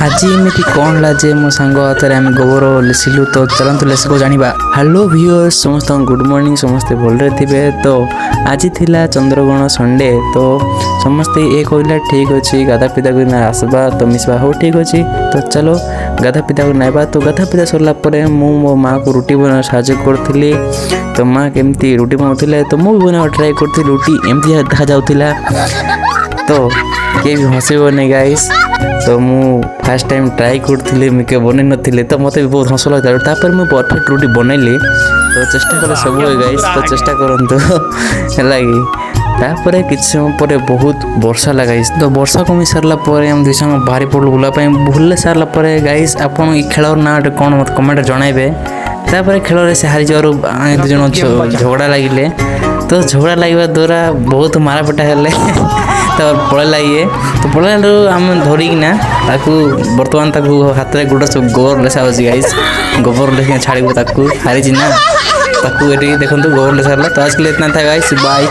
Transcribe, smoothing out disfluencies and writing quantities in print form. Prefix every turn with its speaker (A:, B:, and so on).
A: आज एमती कौन ला जे मो सांग हाथ में आम गोबर लेसिलु तो चलतु लेसको जानिबा। हेलो व्यूअर्स समस्त गुड मॉर्निंग समस्ते भलरे थिबे। तो आज थिला चंद्रग्रहण संडे तो समस्ते ये कहला ठीक अच्छे गाधा पिता को आसबा तो मिसबा हो ठीक अच्छे। तो चलो गाधा पिता को नाइबा। तो गाधा पिता सरला मो माँ को रुटी बना साहाଯ୍य करी। तो माँ केमती रुटी बनाऊे तो मुझे बना ट्राए करी रुटी एमती देखा जाऊला तो किए भी हसब नहीं गाइस। तो मु फास्ट टाइम ट्राए करी मुझे बन नी तो मत भी बहुत हस लगता है। मुझे परफेक्ट रुटी बनैली तो चेष्टा कले सब गाइस तो चेष्टा करूँ है तापर कि समय पर बहुत वर्षा लगाइस। तो वर्षा कमी सारा आम दुई सांग बाहरी पड़ू बुलापाई भूल सारा गाइस आपन ये खेल ना कौन मत कमेंट जनइबे। तापर खेल से हारी जर दुजन झगड़ा लगिले तो झगड़ा लगे द्वारा बहुत मारापिटा हेले तो पड़ेला ये तो पड़ेलू आम धरिकिना बर्तमान हाथ में गोटे सब गोबर लेसा अच्छी गाइस गोबर लेकिन छाड़ू हारी ना देखो गोबर लेसा। तो आज के लिए इतना था गाइस बाय।